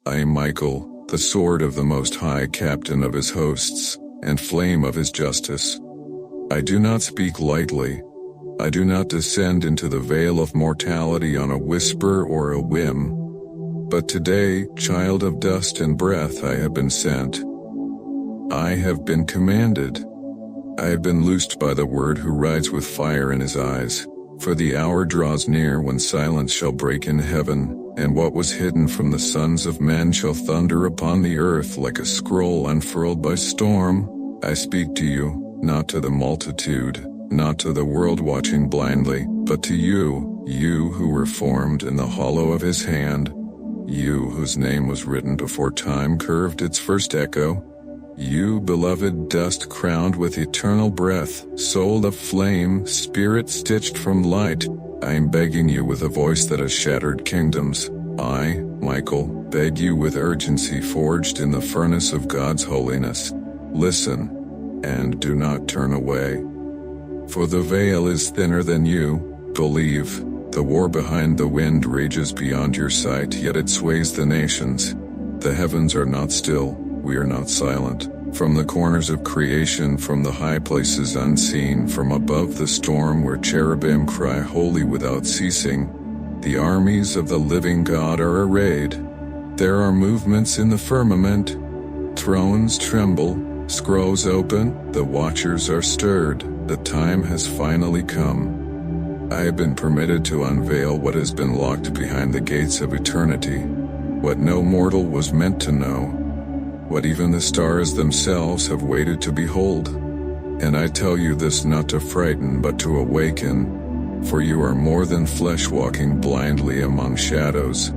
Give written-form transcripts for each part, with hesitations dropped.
I am Michael, the sword of the Most High, captain of his hosts, and flame of his justice. I do not speak lightly. I do not descend into the vale of mortality on a whisper or a whim. But today, child of dust and breath, I have been sent. I have been commanded. I have been loosed by the Word who rides with fire in his eyes. For the hour draws near when silence shall break in heaven, and what was hidden from the sons of men shall thunder upon the earth like a scroll unfurled by storm. I speak to you, not to the multitude, not to the world watching blindly, but to you, you who were formed in the hollow of his hand, you whose name was written before time curved its first echo. You, beloved dust crowned with eternal breath, soul of flame, spirit stitched from light, I am begging you with a voice that has shattered kingdoms. I, Michael, beg you with urgency forged in the furnace of God's holiness. Listen, and do not turn away. For the veil is thinner than you, believe. The war behind the wind rages beyond your sight, yet it sways the nations. The heavens are not still. We are not silent. From the corners of creation, from the high places unseen, from above the storm where cherubim cry holy without ceasing, the armies of the living God are arrayed. There are movements in the firmament. Thrones tremble, scrolls open, the watchers are stirred. The time has finally come. I have been permitted to unveil what has been locked behind the gates of eternity, what no mortal was meant to know, what even the stars themselves have waited to behold. And I tell you this not to frighten but to awaken, for you are more than flesh walking blindly among shadows.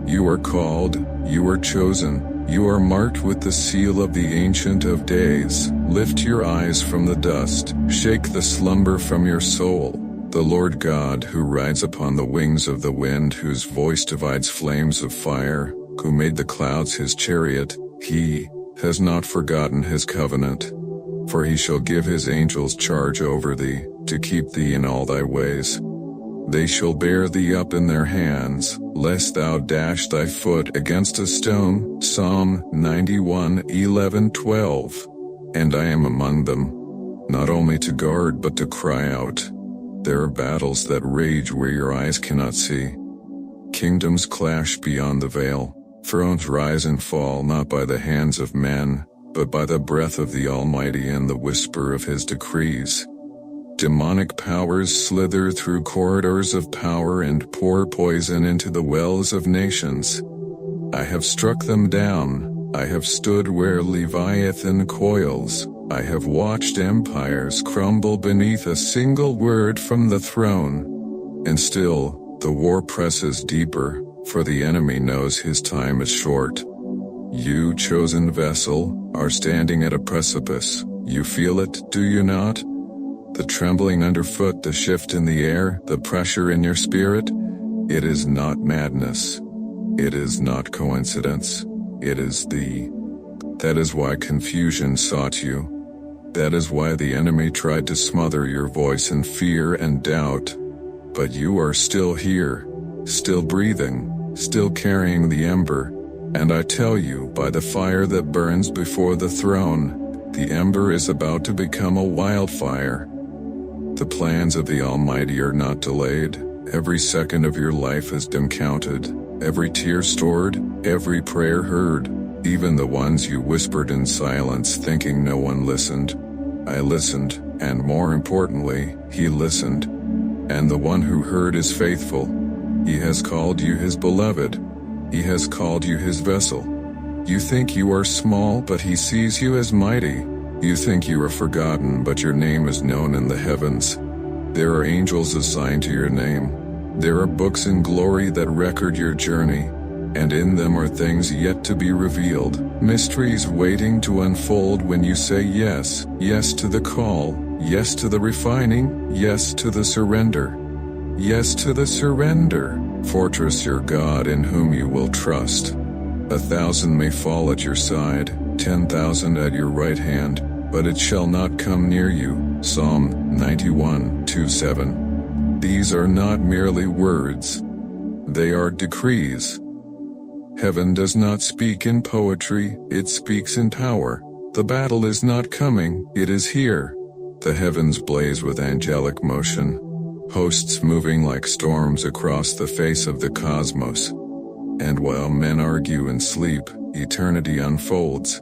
You are called, you are chosen, you are marked with the seal of the Ancient of Days. Lift your eyes from the dust, shake the slumber from your soul. The Lord God, who rides upon the wings of the wind, whose voice divides flames of fire, who made the clouds his chariot, he has not forgotten his covenant. For he shall give his angels charge over thee, to keep thee in all thy ways. They shall bear thee up in their hands, lest thou dash thy foot against a stone. Psalm 91:11-12. And I am among them, not only to guard but to cry out. There are battles that rage where your eyes cannot see. Kingdoms clash beyond the veil. Thrones rise and fall not by the hands of men, but by the breath of the Almighty and the whisper of his decrees. Demonic powers slither through corridors of power and pour poison into the wells of nations. I have struck them down. I have stood where Leviathan coils. I have watched empires crumble beneath a single word from the throne. And still, the war presses deeper, for the enemy knows his time is short. You, chosen vessel, are standing at a precipice. You feel it, do you not? The trembling underfoot, the shift in the air, the pressure in your spirit? It is not madness. It is not coincidence. It is thee. That is why confusion sought you. That is why the enemy tried to smother your voice in fear and doubt. But you are still here, still breathing, still carrying the ember. And I tell you, by the fire that burns before the throne, the ember is about to become a wildfire. The plans of the Almighty are not delayed. Every second of your life has been counted, every tear stored, every prayer heard, even the ones you whispered in silence thinking no one listened. I listened, and more importantly, he listened. And the one who heard is faithful. He has called you his beloved. He has called you his vessel. You think you are small, but he sees you as mighty. You think you are forgotten, but your name is known in the heavens. There are angels assigned to your name. There are books in glory that record your journey, and in them are things yet to be revealed, mysteries waiting to unfold when you say yes, yes to the call, yes to the refining, yes to the surrender. Yes to the surrender. Fortress your God in whom you will trust. 1,000 may fall at your side, 10,000 at your right hand, but it shall not come near you. Psalm 91:2-7. These are not merely words. They are decrees. Heaven does not speak in poetry, it speaks in power. The battle is not coming, it is here. The heavens blaze with angelic motion, hosts moving like storms across the face of the cosmos. And while men argue and sleep, eternity unfolds.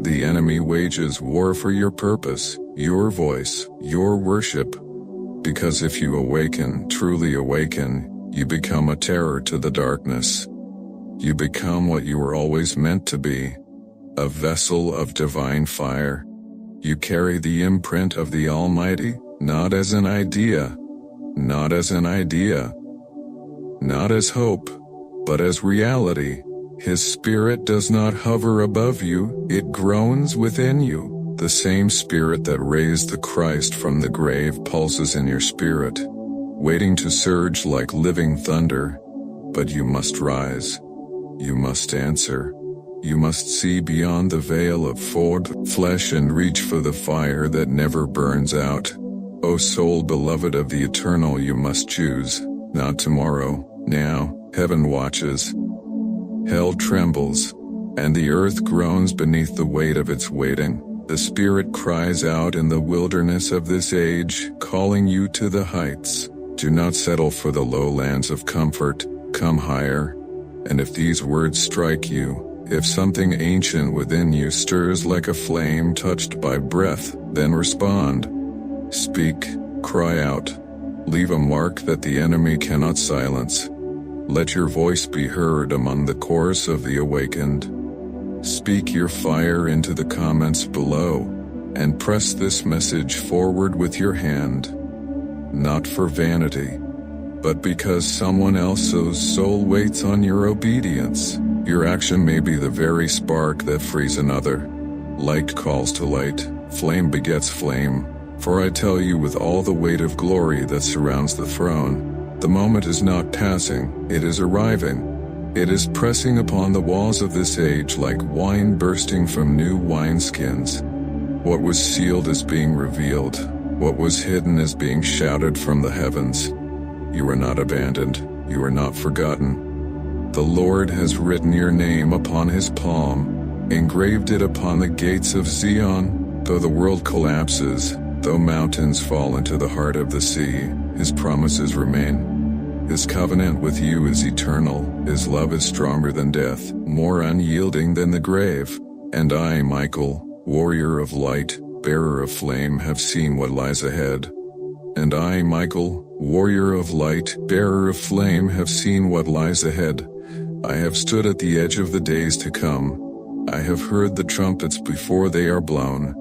The enemy wages war for your purpose, your voice, your worship. Because if you awaken, truly awaken, you become a terror to the darkness. You become what you were always meant to be, a vessel of divine fire. You carry the imprint of the Almighty, not as an idea, not as an idea, not as hope, but as reality. His spirit does not hover above you, it groans within you. The same spirit that raised the Christ from the grave pulses in your spirit, waiting to surge like living thunder. But you must rise. You must answer. You must see beyond the veil of forged flesh and reach for the fire that never burns out. O soul beloved of the eternal, you must choose, not tomorrow, now. Heaven watches. Hell trembles, and the earth groans beneath the weight of its waiting. The Spirit cries out in the wilderness of this age, calling you to the heights. Do not settle for the lowlands of comfort, come higher. And if these words strike you, if something ancient within you stirs like a flame touched by breath, then respond. Speak, cry out. Leave a mark that the enemy cannot silence. Let your voice be heard among the chorus of the awakened. Speak your fire into the comments below, and press this message forward with your hand. Not for vanity, but because someone else's soul waits on your obedience. Your action may be the very spark that frees another. Light calls to light, flame begets flame. For I tell you with all the weight of glory that surrounds the throne, the moment is not passing, it is arriving. It is pressing upon the walls of this age like wine bursting from new wineskins. What was sealed is being revealed. What was hidden is being shouted from the heavens. You are not abandoned. You are not forgotten. The Lord has written your name upon his palm, engraved it upon the gates of Zion. Though the world collapses, though mountains fall into the heart of the sea, his promises remain. His covenant with you is eternal. His love is stronger than death, more unyielding than the grave. And I, Michael, warrior of light, bearer of flame, have seen what lies ahead. And I, Michael, warrior of light, bearer of flame, have seen what lies ahead. I have stood at the edge of the days to come. I have heard the trumpets before they are blown.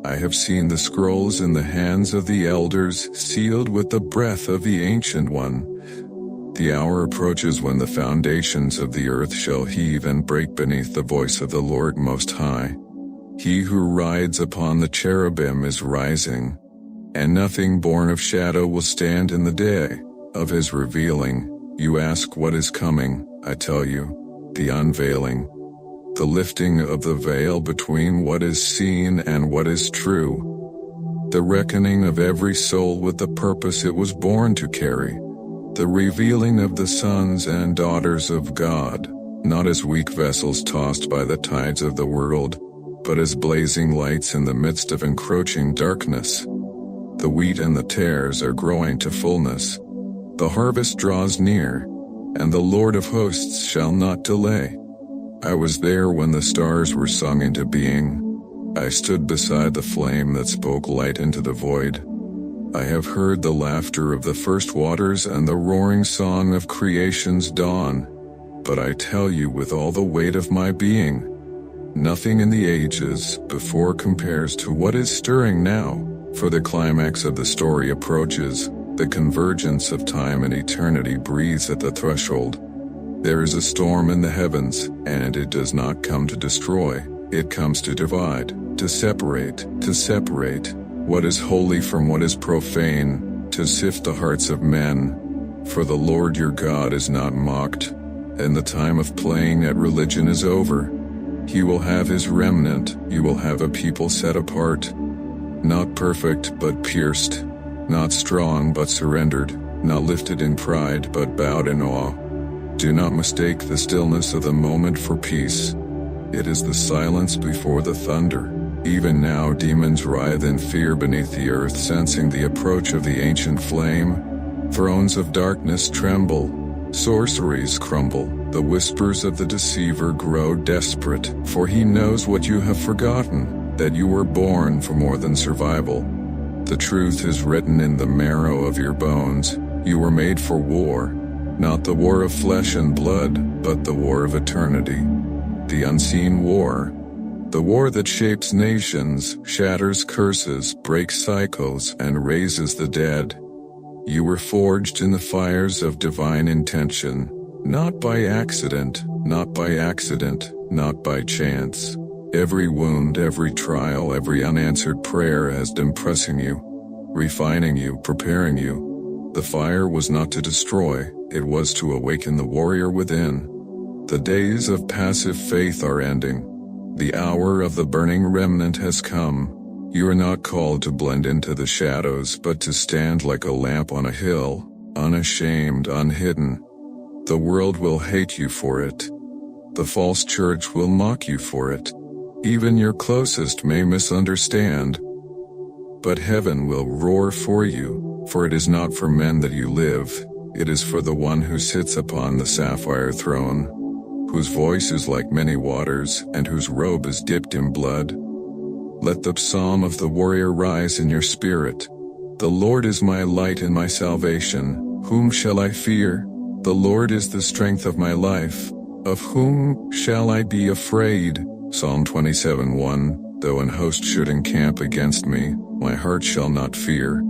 I have seen the scrolls in the hands of the elders, sealed with the breath of the Ancient One. The hour approaches when the foundations of the earth shall heave and break beneath the voice of the Lord Most High. He who rides upon the cherubim is rising, and nothing born of shadow will stand in the day of his revealing. You ask what is coming, I tell you, the unveiling. The lifting of the veil between what is seen and what is true. The reckoning of every soul with the purpose it was born to carry. The revealing of the sons and daughters of God, not as weak vessels tossed by the tides of the world, but as blazing lights in the midst of encroaching darkness. The wheat and the tares are growing to fullness. The harvest draws near, and the Lord of hosts shall not delay. I was there when the stars were sung into being. I stood beside the flame that spoke light into the void. I have heard the laughter of the first waters and the roaring song of creation's dawn. But I tell you with all the weight of my being, nothing in the ages before compares to what is stirring now, for the climax of the story approaches. The convergence of time and eternity breathes at the threshold. There is a storm in the heavens, and it does not come to destroy, it comes to divide, to separate what is holy from what is profane, to sift the hearts of men. For the Lord your God is not mocked, and the time of playing at religion is over. He will have his remnant, you will have a people set apart, not perfect but pierced, not strong but surrendered, not lifted in pride but bowed in awe. Do not mistake the stillness of the moment for peace. It is the silence before the thunder. Even now demons writhe in fear beneath the earth, sensing the approach of the ancient flame. Thrones of darkness tremble, sorceries crumble, the whispers of the deceiver grow desperate, for he knows what you have forgotten, that you were born for more than survival. The truth is written in the marrow of your bones. You were made for war, not the war of flesh and blood, but the war of eternity. The unseen war. The war that shapes nations, shatters curses, breaks cycles, and raises the dead. You were forged in the fires of divine intention, not by accident, not by accident, not by chance. Every wound, every trial, every unanswered prayer has been pressing you, refining you, preparing you. The fire was not to destroy, it was to awaken the warrior within. The days of passive faith are ending. The hour of the burning remnant has come. You are not called to blend into the shadows, but to stand like a lamp on a hill, unashamed, unhidden. The world will hate you for it. The false church will mock you for it. Even your closest may misunderstand. But heaven will roar for you, for it is not for men that you live. It is for the one who sits upon the sapphire throne, whose voice is like many waters, and whose robe is dipped in blood. Let the psalm of the warrior rise in your spirit. The Lord is my light and my salvation. Whom shall I fear? The Lord is the strength of my life. Of whom shall I be afraid? Psalm 27:1. Though an host should encamp against me, my heart shall not fear.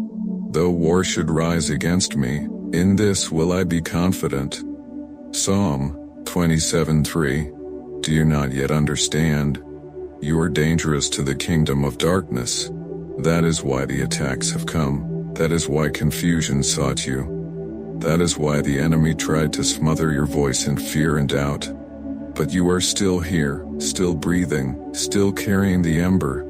Though war should rise against me, in this will I be confident. Psalm 27:3. Do you not yet understand? You are dangerous to the kingdom of darkness. That is why the attacks have come. That is why confusion sought you. That is why the enemy tried to smother your voice in fear and doubt. But you are still here, still breathing, still carrying the ember.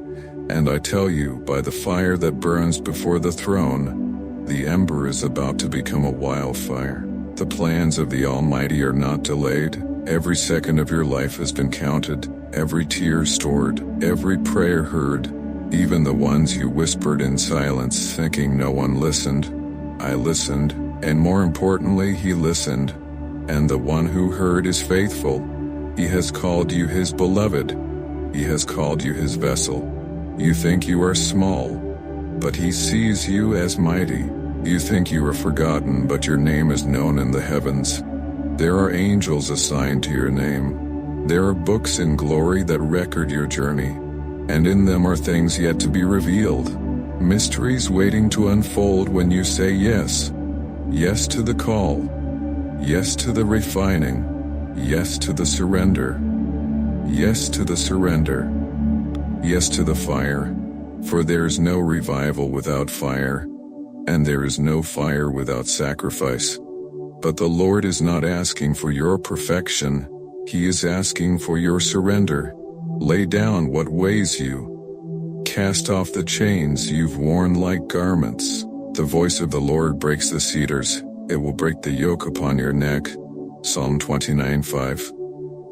And I tell you, by the fire that burns before the throne, the ember is about to become a wildfire. The plans of the Almighty are not delayed. Every second of your life has been counted, every tear stored, every prayer heard, even the ones you whispered in silence thinking no one listened. I listened, and more importantly, He listened. And the one who heard is faithful. He has called you His beloved. He has called you His vessel. You think you are small, but He sees you as mighty. You think you are forgotten, but your name is known in the heavens. There are angels assigned to your name. There are books in glory that record your journey, and in them are things yet to be revealed, mysteries waiting to unfold when you say yes. Yes to the call. Yes to the refining. Yes to the surrender. Yes to the surrender. Yes to the fire. For there is no revival without fire, and there is no fire without sacrifice. But the Lord is not asking for your perfection. He is asking for your surrender. Lay down what weighs you. Cast off the chains you've worn like garments. The voice of the Lord breaks the cedars. It will break the yoke upon your neck. Psalm 29:5.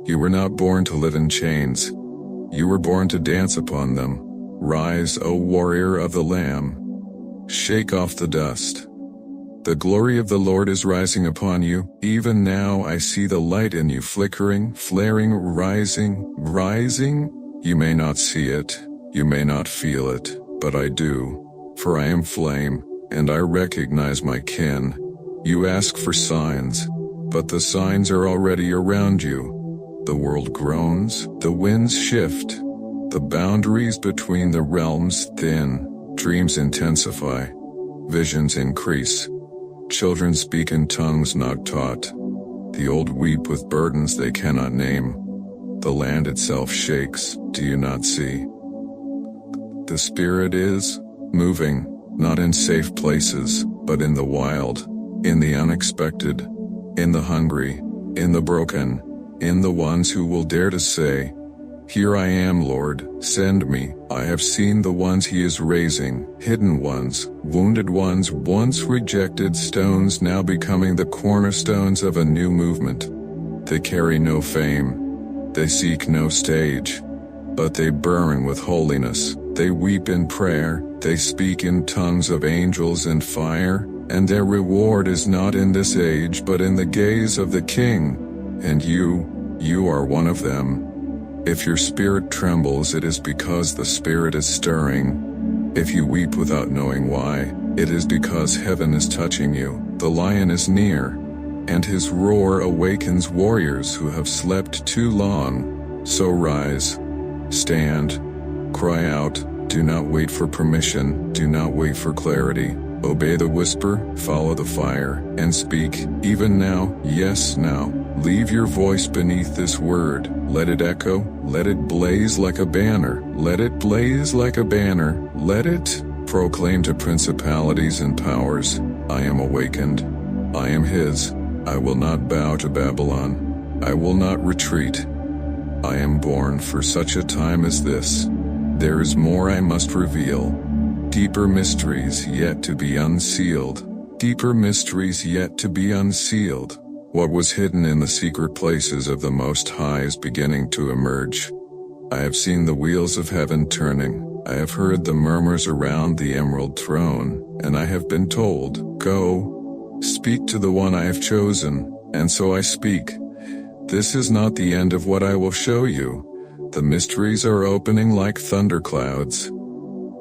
You were not born to live in chains. You were born to dance upon them. Rise, O warrior of the Lamb. Shake off the dust. The glory of the Lord is rising upon you. Even now I see the light in you flickering, flaring, rising. You may not see it, you may not feel it, but I do. For I am flame, and I recognize my kin. You ask for signs, but the signs are already around you. The world groans, the winds shift, the boundaries between the realms thin, dreams intensify, visions increase. Children speak in tongues not taught. The old weep with burdens they cannot name. The land itself shakes, do you not see? The Spirit is moving, not in safe places, but in the wild, in the unexpected, in the hungry, in the broken, in the ones who will dare to say, Here I am, Lord, send me. I have seen the ones he is raising, hidden ones, wounded ones, once rejected stones now becoming the cornerstones of a new movement. They carry no fame. They seek no stage. But they burn with holiness. They weep in prayer. They speak in tongues of angels and fire. And their reward is not in this age but in the gaze of the King. And you are one of them. If your spirit trembles, it is because the Spirit is stirring. If you weep without knowing why, it is because heaven is touching you. The lion is near, and his roar awakens warriors who have slept too long. So rise, stand, cry out, do not wait for permission, do not wait for clarity. Obey the whisper, follow the fire, and speak, even now, yes now. Leave your voice beneath this word. Let it echo, let it blaze like a banner. Let it blaze like a banner. Let it proclaim to principalities and powers, I am awakened. I am his. I will not bow to Babylon. I will not retreat. I am born for such a time as this. There is more I must reveal. Deeper mysteries yet to be unsealed. Deeper mysteries yet to be unsealed. What was hidden in the secret places of the Most High is beginning to emerge. I have seen the wheels of heaven turning. I have heard the murmurs around the emerald throne, and I have been told, go, speak to the one I have chosen, and so I speak. This is not the end of what I will show you. The mysteries are opening like thunderclouds.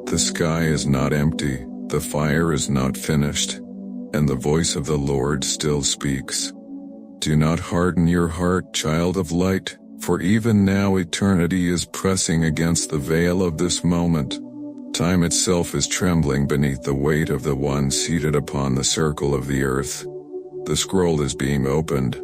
The sky is not empty, the fire is not finished, and the voice of the Lord still speaks. Do not harden your heart, child of light, for even now eternity is pressing against the veil of this moment. Time itself is trembling beneath the weight of the one seated upon the circle of the earth. The scroll is being opened.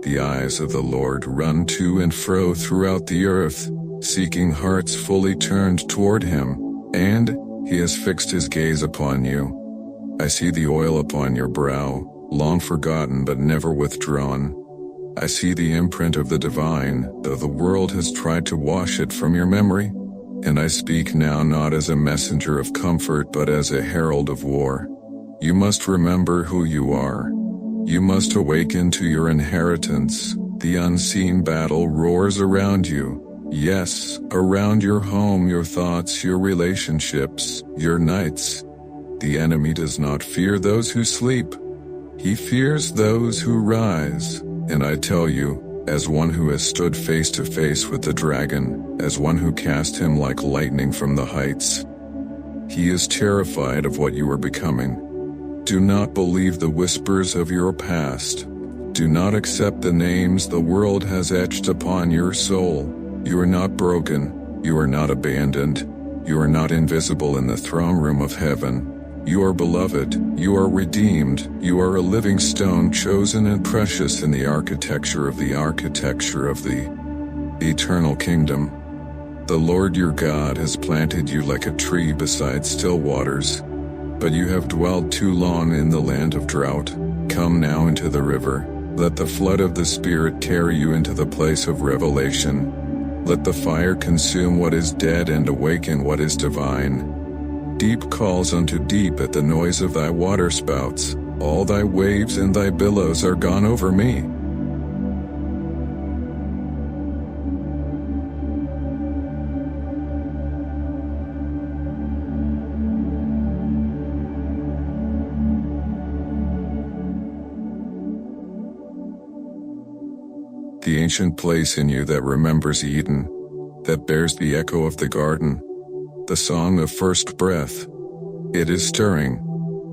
The eyes of the Lord run to and fro throughout the earth, seeking hearts fully turned toward him. And he has fixed his gaze upon you. I see the oil upon your brow, long forgotten but never withdrawn. I see the imprint of the divine, though the world has tried to wash it from your memory. And I speak now not as a messenger of comfort but as a herald of war. You must remember who you are. You must awaken to your inheritance. The unseen battle roars around you. Yes, around your home, your thoughts, your relationships, your nights. The enemy does not fear those who sleep. He fears those who rise. And I tell you, as one who has stood face to face with the dragon, as one who cast him like lightning from the heights, he is terrified of what you are becoming. Do not believe the whispers of your past. Do not accept the names the world has etched upon your soul. You are not broken, you are not abandoned, you are not invisible in the throne room of heaven. You are beloved, you are redeemed, you are a living stone chosen and precious in the architecture of the eternal kingdom. The Lord your God has planted you like a tree beside still waters. But you have dwelled too long in the land of drought. Come now into the river. Let the flood of the Spirit carry you into the place of revelation. Let the fire consume what is dead and awaken what is divine. Deep calls unto deep at the noise of thy waterspouts. All thy waves and thy billows are gone over me. The ancient place in you that remembers Eden, that bears the echo of the garden, the song of first breath. It is stirring.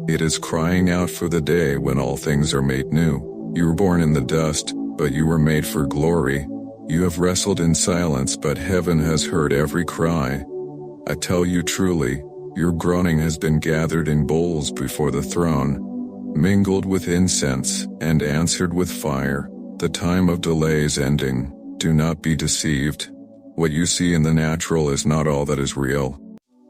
It is crying out for the day when all things are made new. You were born in the dust, but you were made for glory. You have wrestled in silence, but heaven has heard every cry. I tell you truly, your groaning has been gathered in bowls before the throne, mingled with incense, and answered with fire. The time of delay is ending. Do not be deceived. What you see in the natural is not all that is real.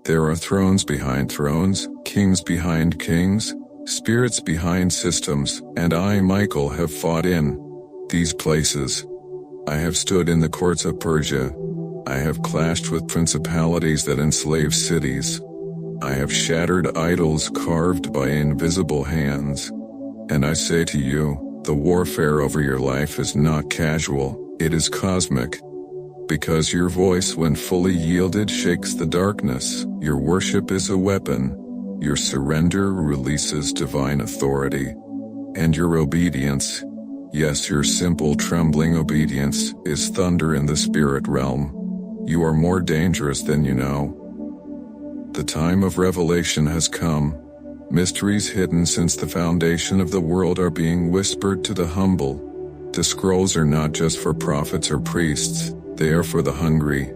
There are thrones behind thrones, kings behind kings, spirits behind systems, and I, Michael, have fought in these places. I have stood in the courts of Persia. I have clashed with principalities that enslave cities. I have shattered idols carved by invisible hands. And I say to you, the warfare over your life is not casual, it is cosmic. Because your voice, when fully yielded, shakes the darkness, your worship is a weapon, your surrender releases divine authority. And your obedience, yes, your simple trembling obedience, is thunder in the spirit realm. You are more dangerous than you know. The time of revelation has come. Mysteries hidden since the foundation of the world are being whispered to the humble. The scrolls are not just for prophets or priests, they are for the hungry,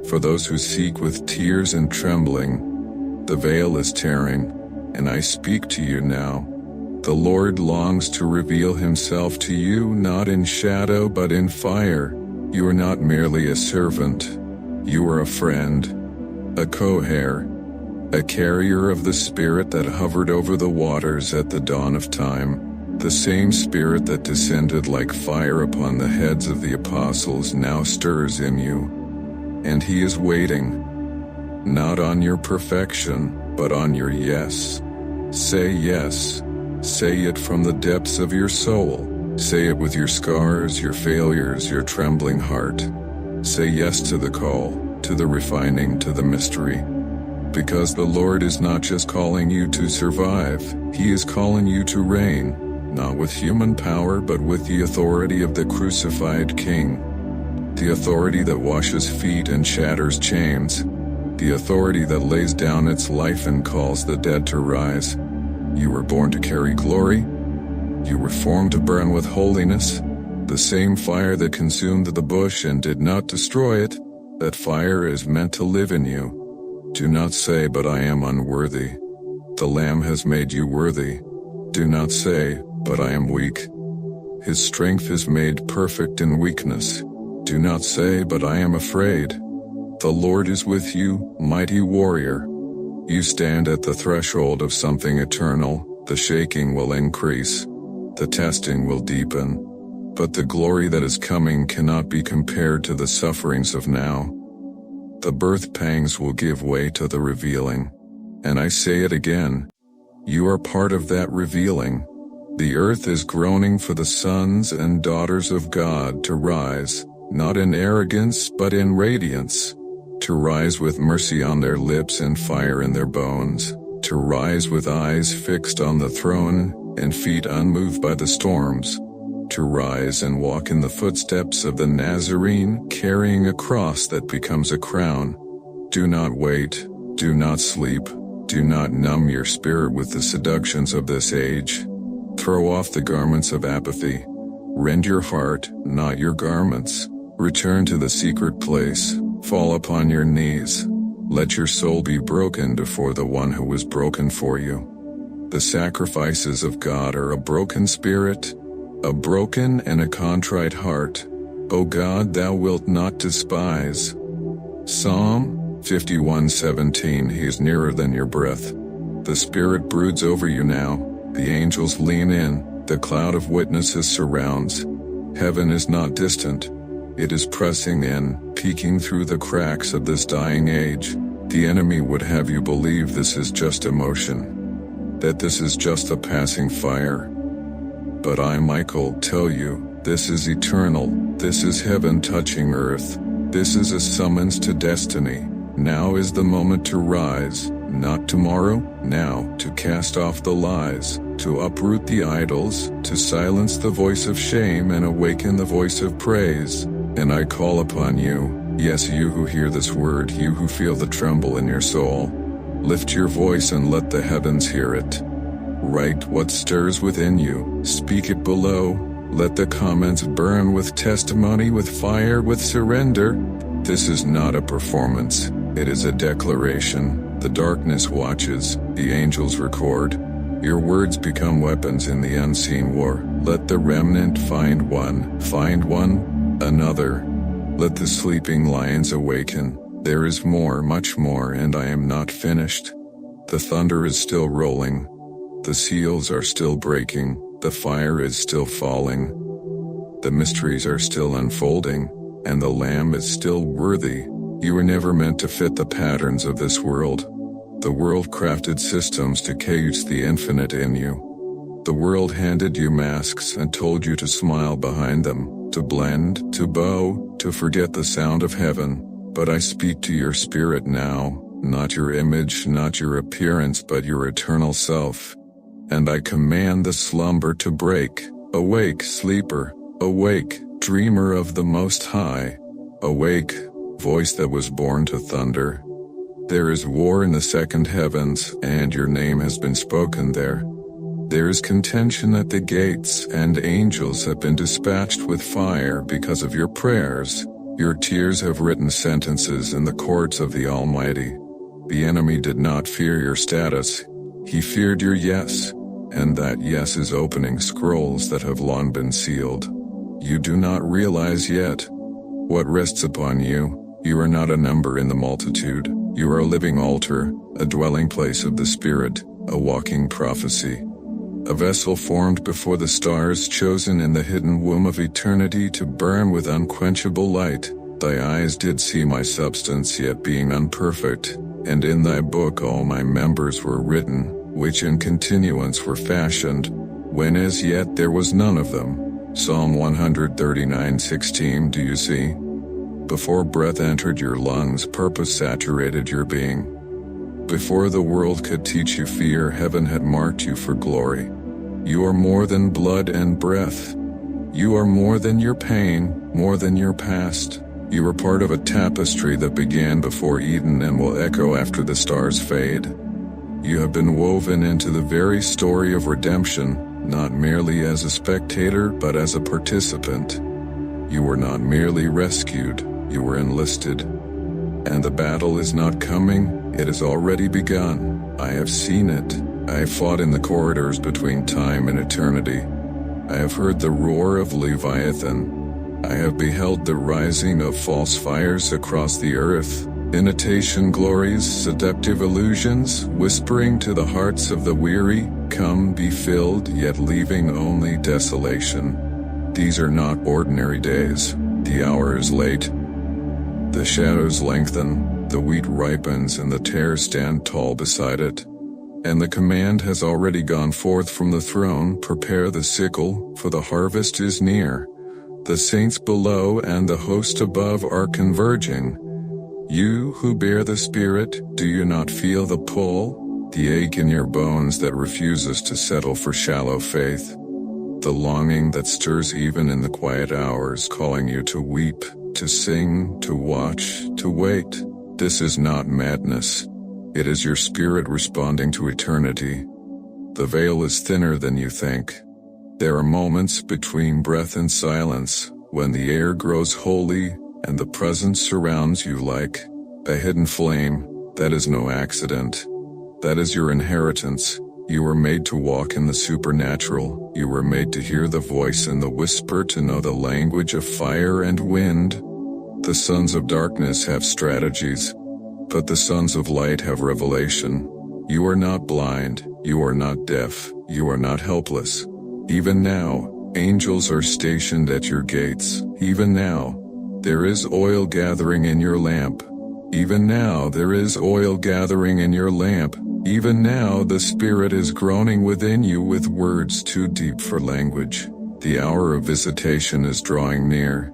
for those who seek with tears and trembling. The veil is tearing, and I speak to you now. The Lord longs to reveal himself to you, not in shadow but in fire. You are not merely a servant. You are a friend, a co-heir, a carrier of the Spirit that hovered over the waters at the dawn of time. The same Spirit that descended like fire upon the heads of the apostles now stirs in you. And he is waiting, not on your perfection, but on your yes. Say yes. Say it from the depths of your soul. Say it with your scars, your failures, your trembling heart. Say yes to the call, to the refining, to the mystery. Because the Lord is not just calling you to survive, he is calling you to reign, not with human power but with the authority of the crucified King. The authority that washes feet and shatters chains. The authority that lays down its life and calls the dead to rise. You were born to carry glory. You were formed to burn with holiness. The same fire that consumed the bush and did not destroy it, that fire is meant to live in you. Do not say, but I am unworthy. The Lamb has made you worthy. Do not say, but I am weak. His strength is made perfect in weakness. Do not say, but I am afraid. The Lord is with you, mighty warrior. You stand at the threshold of something eternal. The shaking will increase. The testing will deepen. But the glory that is coming cannot be compared to the sufferings of now. The birth pangs will give way to the revealing. And I say it again. You are part of that revealing. The earth is groaning for the sons and daughters of God to rise, not in arrogance but in radiance. To rise with mercy on their lips and fire in their bones. To rise with eyes fixed on the throne and feet unmoved by the storms. To rise and walk in the footsteps of the Nazarene, carrying a cross that becomes a crown. Do not wait, do not sleep, do not numb your spirit with the seductions of this age. Throw off the garments of apathy. Rend your heart, not your garments. Return to the secret place. Fall upon your knees. Let your soul be broken before the one who was broken for you. The sacrifices of God are a broken spirit, a broken and a contrite heart. O God, thou wilt not despise. Psalm 51:17. He is nearer than your breath. The Spirit broods over you now. The angels lean in. The cloud of witnesses surrounds. Heaven is not distant. It is pressing in, peeking through the cracks of this dying age. The enemy would have you believe this is just emotion, that this is just a passing fire. But I, Michael, tell you, this is eternal. This is heaven touching earth. This is a summons to destiny. Now is the moment to rise, not tomorrow, now, to cast off the lies, to uproot the idols, to silence the voice of shame and awaken the voice of praise. And I call upon you, yes, you who hear this word, you who feel the tremble in your soul. Lift your voice and let the heavens hear it. Write what stirs within you, speak it below. Let the comments burn with testimony, with fire, with surrender. This is not a performance, it is a declaration. The darkness watches, the angels record. Your words become weapons in the unseen war. Let the remnant find one, another. Let the sleeping lions awaken. There is more, much more, and I am not finished. The thunder is still rolling. The seals are still breaking. The fire is still falling. The mysteries are still unfolding. and the Lamb is still worthy. You were never meant to fit the patterns of this world. The world crafted systems to cage the infinite in you. The world handed you masks and told you to smile behind them, to blend, to bow, to forget the sound of heaven. But I speak to your spirit now, not your image, not your appearance, but your eternal self. And I command the slumber to break. Awake, sleeper, awake, dreamer of the Most High. Awake, voice that was born to thunder. There is war in the second heavens, and your name has been spoken there. There is contention at the gates, and angels have been dispatched with fire because of your prayers. Your tears have written sentences in the courts of the Almighty. The enemy did not fear your status. He feared your yes, and that yes is opening scrolls that have long been sealed. You do not realize yet what rests upon you. You are not a number in the multitude. You are a living altar, a dwelling place of the Spirit, a walking prophecy. A vessel formed before the stars, chosen in the hidden womb of eternity to burn with unquenchable light. Thy eyes did see my substance, yet being unperfect, and in thy book all my members were written, which in continuance were fashioned, when as yet there was none of them. Psalm 139:16. Do you see? Before breath entered your lungs, purpose saturated your being. Before the world could teach you fear, heaven had marked you for glory. You are more than blood and breath. You are more than your pain, more than your past. You are part of a tapestry that began before Eden and will echo after the stars fade. You have been woven into the very story of redemption, not merely as a spectator but as a participant. You were not merely rescued, you were enlisted. And the battle is not coming, it has already begun. I have seen it. I have fought in the corridors between time and eternity. I have heard the roar of Leviathan. I have beheld the rising of false fires across the earth, imitation glories, seductive illusions, whispering to the hearts of the weary, come be filled, yet leaving only desolation. These are not ordinary days. The hour is late. The shadows lengthen, the wheat ripens and the tares stand tall beside it. And the command has already gone forth from the throne, prepare the sickle, for the harvest is near. The saints below and the host above are converging. You who bear the Spirit, do you not feel the pull, the ache in your bones that refuses to settle for shallow faith? The longing that stirs even in the quiet hours, calling you to weep, to sing, to watch, to wait. This is not madness. It is your spirit responding to eternity. The veil is thinner than you think. There are moments between breath and silence, when the air grows holy, and the presence surrounds you like a hidden flame. That is no accident. That is your inheritance. You were made to walk in the supernatural. You were made to hear the voice and the whisper, to know the language of fire and wind. The sons of darkness have strategies, but the sons of light have revelation. You are not blind, you are not deaf, you are not helpless. Even now, angels are stationed at your gates. Even now, there is oil gathering in your lamp. Even now, there is oil gathering in your lamp. Even now, the Spirit is groaning within you with words too deep for language. The hour of visitation is drawing near,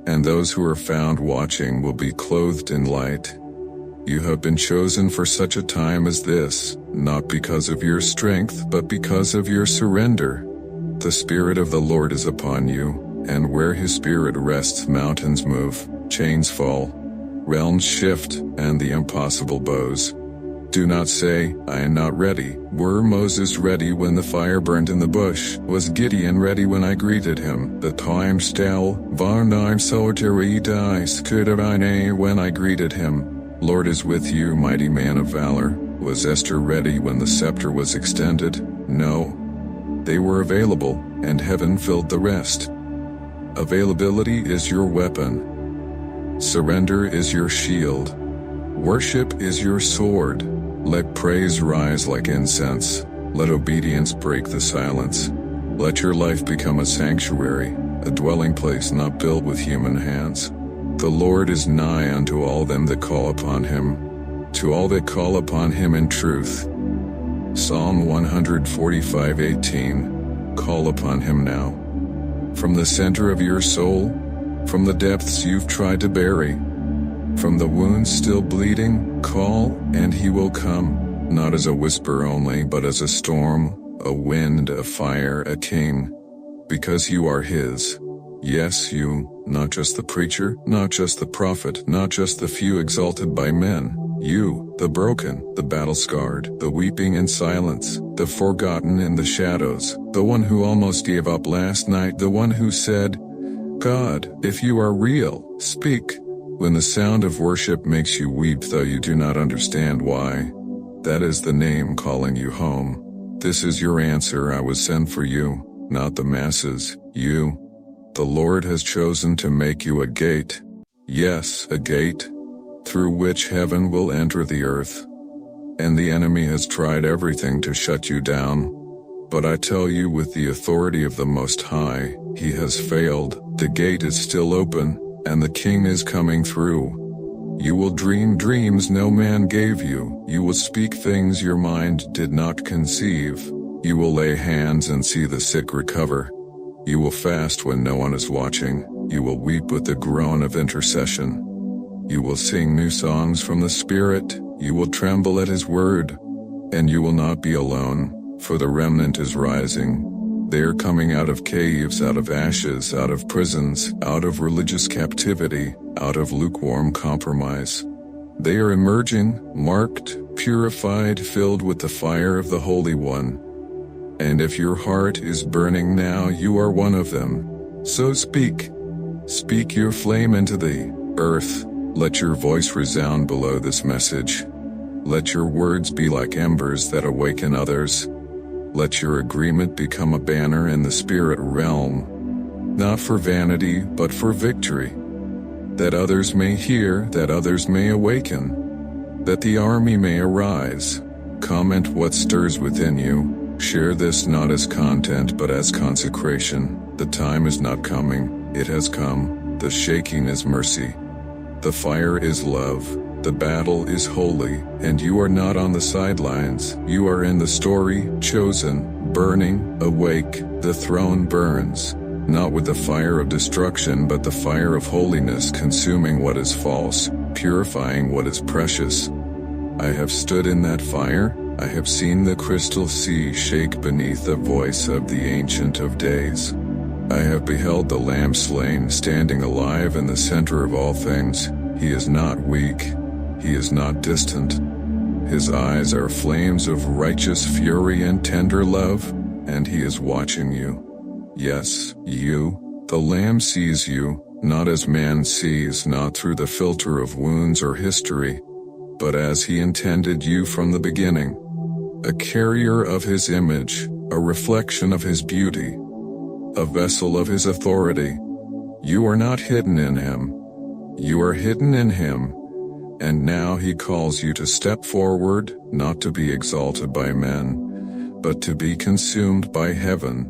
and those who are found watching will be clothed in light. You have been chosen for such a time as this, not because of your strength, but because of your surrender. The Spirit of the Lord is upon you, and where His Spirit rests, mountains move, chains fall, realms shift, and the impossible bows. Do not say, I am not ready. Were Moses ready when the fire burned in the bush? Was Gideon ready when I greeted him? The time still, var nine solitary dice could I when I greeted him. Lord is with you, mighty man of valor. Was Esther ready when the scepter was extended? No. They were available, and heaven filled the rest. Availability is your weapon. Surrender is your shield. Worship is your sword. Let praise rise like incense. Let obedience break the silence. Let your life become a sanctuary, a dwelling place not built with human hands. The Lord is nigh unto all them that call upon him, to all that call upon him in truth. Psalm 145:18. Call upon him now. From the center of your soul, from the depths you've tried to bury, from the wounds still bleeding, call, and he will come, not as a whisper only, but as a storm, a wind, a fire, a king, because you are his. Yes, you, not just the preacher, not just the prophet, not just the few exalted by men. You, the broken, the battle-scarred, the weeping in silence, the forgotten in the shadows, the one who almost gave up last night, the one who said, God, if you are real, speak. When the sound of worship makes you weep though you do not understand why, that is the name calling you home. This is your answer. I was sent for you, not the masses, you. The Lord has chosen to make you a gate. Yes, a gate, through which heaven will enter the earth. And the enemy has tried everything to shut you down. But I tell you with the authority of the Most High, he has failed. The gate is still open, and the King is coming through. You will dream dreams no man gave you. You will speak things your mind did not conceive. You will lay hands and see the sick recover. You will fast when no one is watching. You will weep with the groan of intercession. You will sing new songs from the Spirit. You will tremble at his word. And you will not be alone, for the remnant is rising. They are coming out of caves, out of ashes, out of prisons, out of religious captivity, out of lukewarm compromise. They are emerging, marked, purified, filled with the fire of the Holy One. And if your heart is burning now, you are one of them. So speak. Speak your flame into the earth. Let your voice resound below this message. Let your words be like embers that awaken others. Let your agreement become a banner in the spirit realm. Not for vanity, but for victory. That others may hear, that others may awaken. That the army may arise. Comment what stirs within you. Share this not as content but as consecration. The time is not coming, it has come. The shaking is mercy. The fire is love. The battle is holy, and you are not on the sidelines. You are in the story, chosen, burning, awake. The throne burns, not with the fire of destruction but the fire of holiness, consuming what is false, purifying what is precious. I have stood in that fire. I have seen the crystal sea shake beneath the voice of the Ancient of Days. I have beheld the Lamb slain, standing alive in the center of all things. He is not weak. He is not distant. His eyes are flames of righteous fury and tender love, and he is watching you. Yes, you. The Lamb sees you, not as man sees, not through the filter of wounds or history, but as he intended you from the beginning. A carrier of his image, a reflection of his beauty, a vessel of his authority. You are not hidden in him. You are hidden in him. And now he calls you to step forward, not to be exalted by men, but to be consumed by heaven.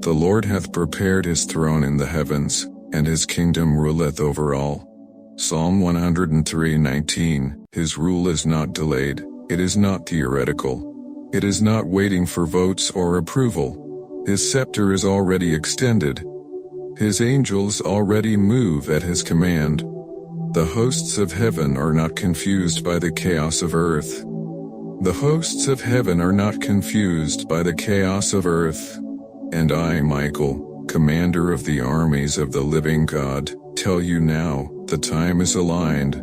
The Lord hath prepared his throne in the heavens, and his kingdom ruleth over all. Psalm 103:19. His rule is not delayed, it is not theoretical. It is not waiting for votes or approval. His scepter is already extended. His angels already move at his command. The hosts of heaven are not confused by the chaos of earth. The hosts of heaven are not confused by the chaos of earth. And I, Michael, commander of the armies of the living God, tell you now, the time is aligned.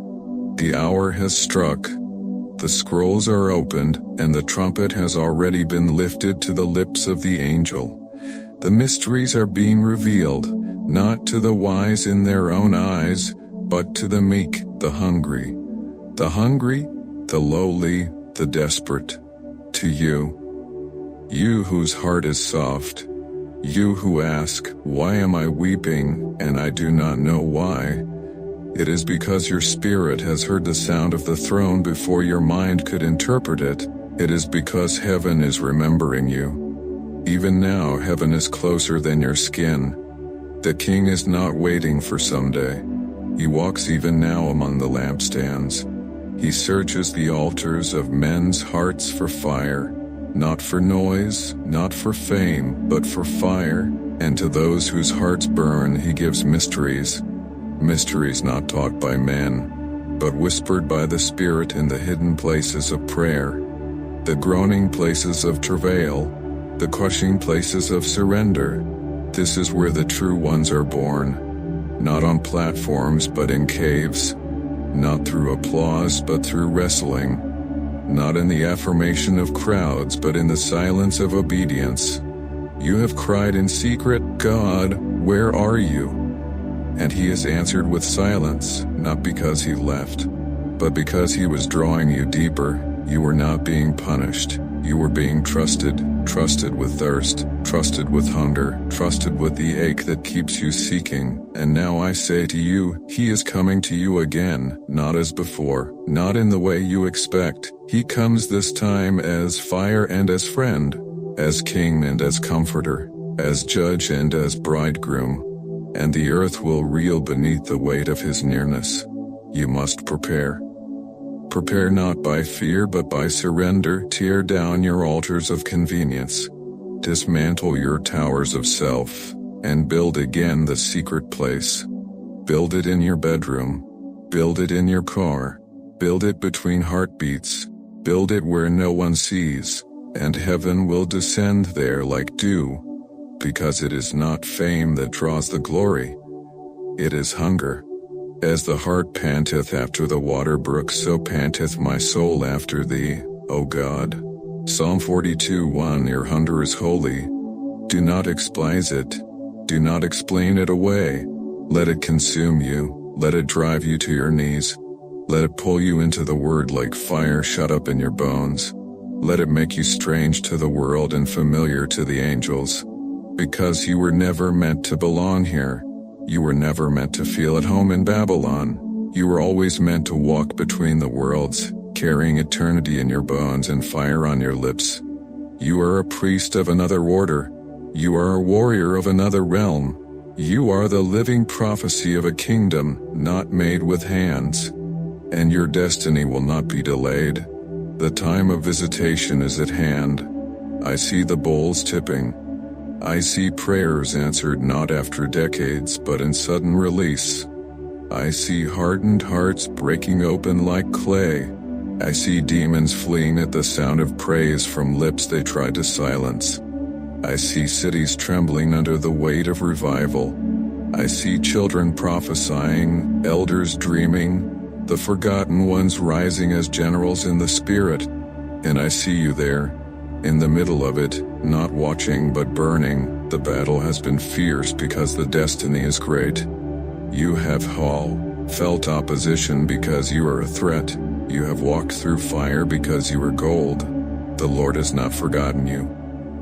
The hour has struck. The scrolls are opened, and the trumpet has already been lifted to the lips of the angel. The mysteries are being revealed, not to the wise in their own eyes, but to the meek, the hungry, the lowly, the desperate. To you whose heart is soft, you who ask, why am I weeping, and I do not know why? It is because your spirit has heard the sound of the throne before your mind could interpret it. It is because heaven is remembering you. Even now heaven is closer than your skin. The King is not waiting for someday. He walks even now among the lampstands. He searches the altars of men's hearts for fire, not for noise, not for fame, but for fire, and to those whose hearts burn he gives mysteries. Mysteries not taught by men, but whispered by the Spirit in the hidden places of prayer, the groaning places of travail, the crushing places of surrender. This is where the true ones are born, not on platforms but in caves, not through applause but through wrestling, not in the affirmation of crowds but in the silence of obedience. You have cried in secret, God, where are you? And he has answered with silence, not because he left, but because he was drawing you deeper. You were not being punished. You were being trusted, trusted with thirst, trusted with hunger, trusted with the ache that keeps you seeking. And now I say to you, he is coming to you again, not as before, not in the way you expect. He comes this time as fire and as friend, as king and as comforter, as judge and as bridegroom. And the earth will reel beneath the weight of his nearness. You must prepare. Prepare not by fear but by surrender. Tear down your altars of convenience. Dismantle your towers of self, and build again the secret place. Build it in your bedroom. Build it in your car. Build it between heartbeats. Build it where no one sees, and heaven will descend there like dew, because it is not fame that draws the glory. It is hunger. As the hart panteth after the water brook, so panteth my soul after thee, O God. Psalm 42:1. Your hunger is holy. Do not despise it. Do not explain it away. Let it consume you. Let it drive you to your knees. Let it pull you into the word like fire shut up in your bones. Let it make you strange to the world and familiar to the angels. Because you were never meant to belong here. You were never meant to feel at home in Babylon. You were always meant to walk between the worlds, carrying eternity in your bones and fire on your lips. You are a priest of another order. You are a warrior of another realm. You are the living prophecy of a kingdom not made with hands. And your destiny will not be delayed. The time of visitation is at hand. I see the bowls tipping. I see prayers answered not after decades but in sudden release. I see hardened hearts breaking open like clay. I see demons fleeing at the sound of praise from lips they tried to silence. I see cities trembling under the weight of revival. I see children prophesying, elders dreaming, the forgotten ones rising as generals in the spirit. And I see you there, in the middle of it, not watching but burning. The battle has been fierce because the destiny is great. You have felt opposition because you are a threat. You have walked through fire because you are gold. The Lord has not forgotten you.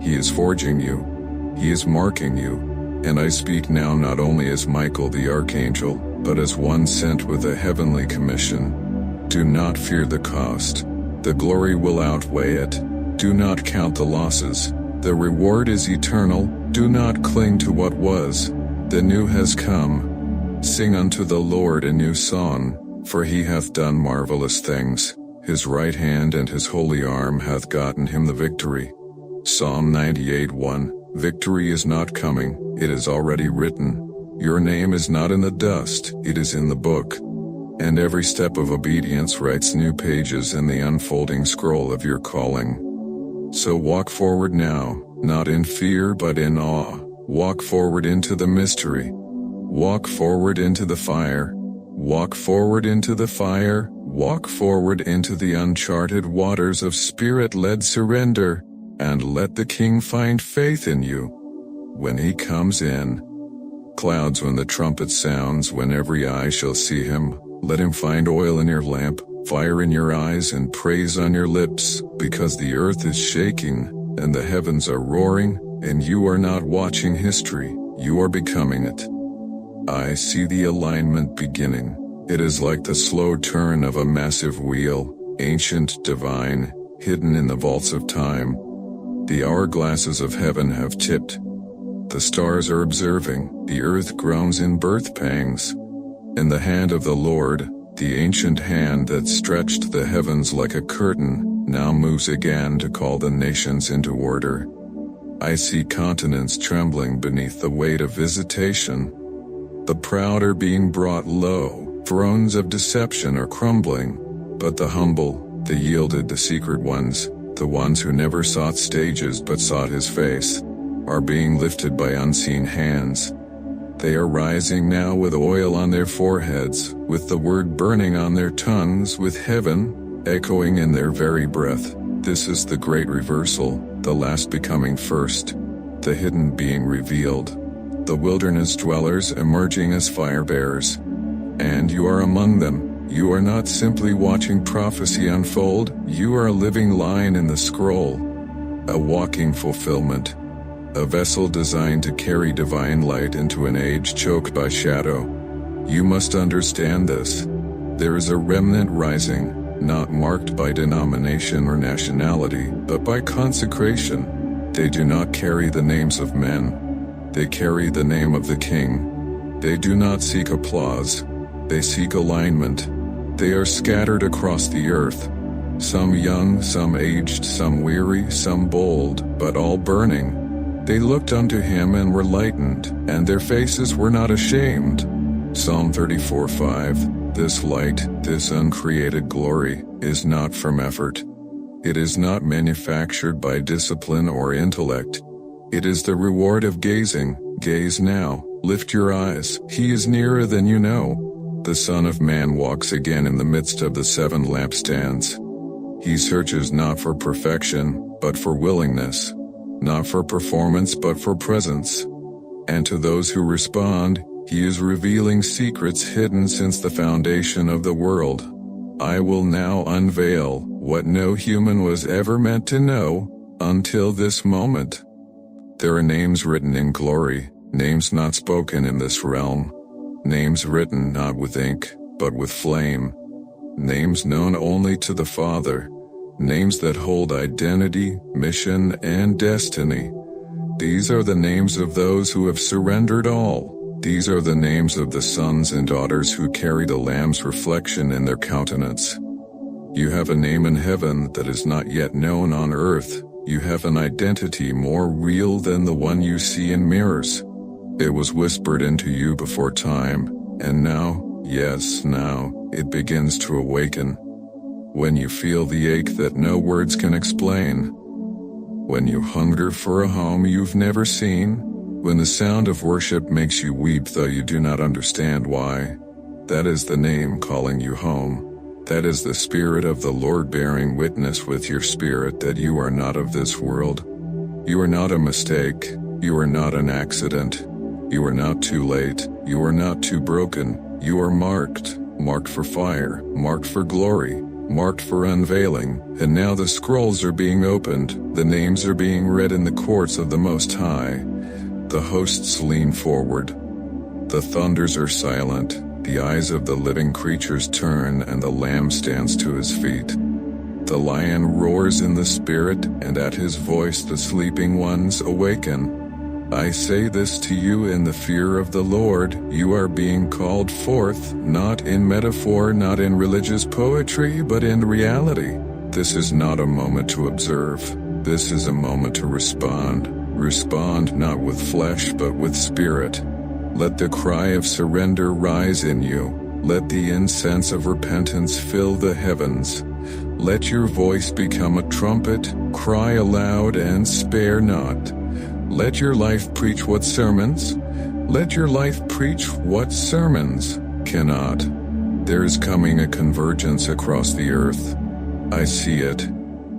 He is forging you. He is marking you. And I speak now not only as Michael the Archangel, but as one sent with a heavenly commission. Do not fear the cost. The glory will outweigh it. Do not count the losses. The reward is eternal. Do not cling to what was. The new has come. Sing unto the Lord a new song, for he hath done marvelous things. His right hand and his holy arm hath gotten him the victory. Psalm 98:1. Victory is not coming, it is already written. Your name is not in the dust, it is in the book. And every step of obedience writes new pages in the unfolding scroll of your calling. So walk forward now, not in fear but in awe. Walk forward into the mystery. Walk forward into the fire. Walk forward into the fire. Walk forward into the uncharted waters of spirit-led surrender, and let the King find faith in you. When he comes in, clouds when the trumpet sounds, when every eye shall see him, let him find oil in your lamp, fire in your eyes and praise on your lips, because the earth is shaking, and the heavens are roaring, and you are not watching history, you are becoming it. I see the alignment beginning. It is like the slow turn of a massive wheel, ancient, divine, hidden in the vaults of time. The hourglasses of heaven have tipped. The stars are observing, the earth groans in birth pangs. In the hand of the Lord, the ancient hand that stretched the heavens like a curtain, now moves again to call the nations into order. I see continents trembling beneath the weight of visitation. The proud are being brought low, thrones of deception are crumbling, but the humble, the yielded, the secret ones, the ones who never sought stages but sought his face, are being lifted by unseen hands. They are rising now with oil on their foreheads, with the word burning on their tongues, with heaven echoing in their very breath. This is the great reversal, the last becoming first, the hidden being revealed, the wilderness dwellers emerging as fire bearers. And you are among them. You are not simply watching prophecy unfold, you are a living line in the scroll, a walking fulfillment, a vessel designed to carry divine light into an age choked by shadow. You must understand this. There is a remnant rising, not marked by denomination or nationality, but by consecration. They do not carry the names of men. They carry the name of the King. They do not seek applause. They seek alignment. They are scattered across the earth. Some young, some aged, some weary, some bold, but all burning. They looked unto him and were lightened, and their faces were not ashamed. Psalm 34:5. This light, this uncreated glory, is not from effort. It is not manufactured by discipline or intellect. It is the reward of gazing. Gaze now, lift your eyes, he is nearer than you know. The Son of Man walks again in the midst of the 7 lampstands. He searches not for perfection, but for willingness. Not for performance but for presence. And to those who respond, he is revealing secrets hidden since the foundation of the world. I will now unveil what no human was ever meant to know until this moment. There are names written in glory, names not spoken in this realm. Names written not with ink, but with flame. Names known only to the Father. Names that hold identity, mission, and destiny. These are the names of those who have surrendered all. These are the names of the sons and daughters who carry the Lamb's reflection in their countenance. You have a name in heaven that is not yet known on earth. You have an identity more real than the one you see in mirrors. It was whispered into you before time, and now, yes, now, it begins to awaken. When you feel the ache that no words can explain. When you hunger for a home you've never seen. When the sound of worship makes you weep though you do not understand why. That is the name calling you home. That is the Spirit of the Lord bearing witness with your spirit that you are not of this world. You are not a mistake. You are not an accident. You are not too late. You are not too broken. You are marked. Marked for fire. Marked for glory. Marked for unveiling, and now the scrolls are being opened, the names are being read in the courts of the Most High. The hosts lean forward. The thunders are silent, the eyes of the living creatures turn, and the Lamb stands to his feet. The lion roars in the spirit, and at his voice the sleeping ones awaken. I say this to you in the fear of the Lord. You are being called forth, not in metaphor, not in religious poetry, but in reality. This is not a moment to observe. This is a moment to respond. Respond not with flesh but with spirit. Let the cry of surrender rise in you. Let the incense of repentance fill the heavens. Let your voice become a trumpet. Cry aloud and spare not. Let your life preach what sermons? Let your life preach what sermons cannot. There is coming a convergence across the earth. I see it.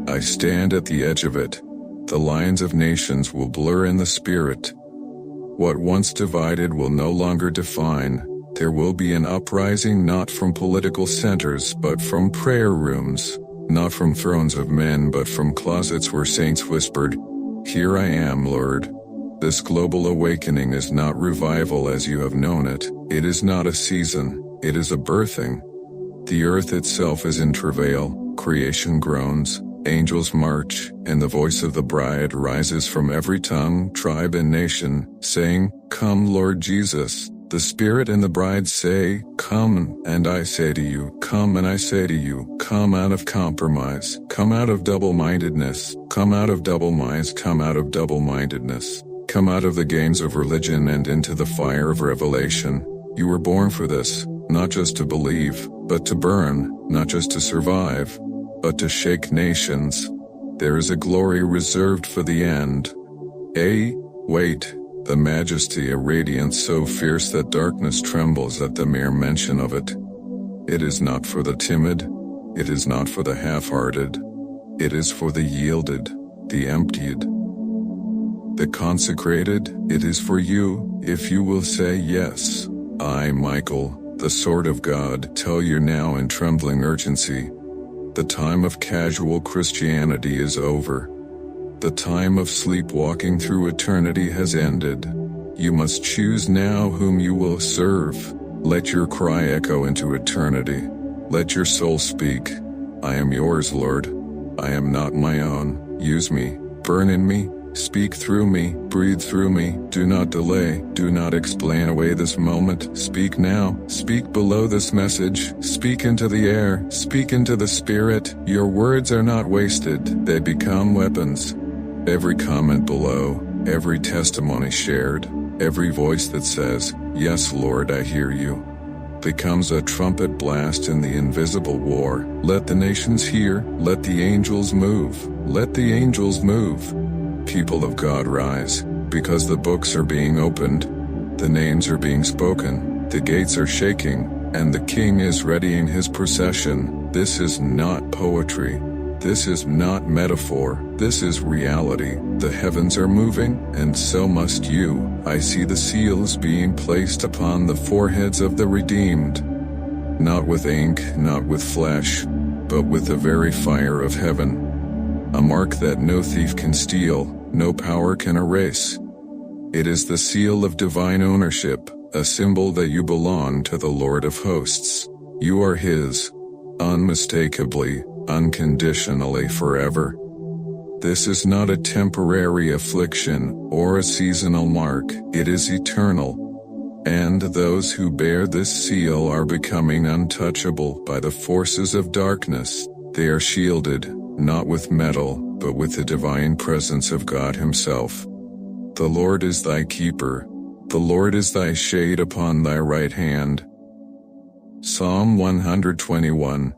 I stand at the edge of it. The lines of nations will blur in the spirit. What once divided will no longer define. There will be an uprising not from political centers but from prayer rooms. Not from thrones of men but from closets where saints whispered, "Here I am, Lord." This global awakening is not revival as you have known it. It is not a season. It is a birthing. The earth itself is in travail. Creation groans. Angels march, and the voice of the bride rises from every tongue, tribe, and nation, saying, "Come, Lord Jesus." The Spirit and the bride say, "Come," and I say to you, "Come," and I say to you, come out of compromise, come out of double-mindedness, come out of double-minds, come out of double-mindedness, come out of the games of religion and into the fire of revelation. You were born for this, not just to believe, but to burn, not just to survive, but to shake nations. There is a glory reserved for the end. Wait. The majesty, a radiance so fierce that darkness trembles at the mere mention of it. It is not for the timid, it is not for the half-hearted, it is for the yielded, the emptied, the consecrated. It is for you, if you will say yes. I, Michael, the sword of God, tell you now in trembling urgency. The time of casual Christianity is over. The time of sleepwalking through eternity has ended. You must choose now whom you will serve. Let your cry echo into eternity. Let your soul speak. I am yours, Lord. I am not my own. Use me. Burn in me. Speak through me. Breathe through me. Do not delay. Do not explain away this moment. Speak now. Speak below this message. Speak into the air. Speak into the Spirit. Your words are not wasted. They become weapons. Every comment below, every testimony shared, every voice that says, "Yes, Lord, I hear you," becomes a trumpet blast in the invisible war. Let the nations hear, let the angels move, let the angels move. People of God, rise, because the books are being opened, the names are being spoken, the gates are shaking, and the King is readying his procession. This is not poetry. This is not metaphor, this is reality. The heavens are moving, and so must you. I see the seals being placed upon the foreheads of the redeemed. Not with ink, not with flesh, but with the very fire of heaven. A mark that no thief can steal, no power can erase. It is the seal of divine ownership, a symbol that you belong to the Lord of hosts. You are His, unmistakably, unconditionally, forever. This is not a temporary affliction or a seasonal mark, it is eternal. And those who bear this seal are becoming untouchable by the forces of darkness. They are shielded, not with metal, but with the divine presence of God Himself. The Lord is thy keeper, the Lord is thy shade upon thy right hand. Psalm 121.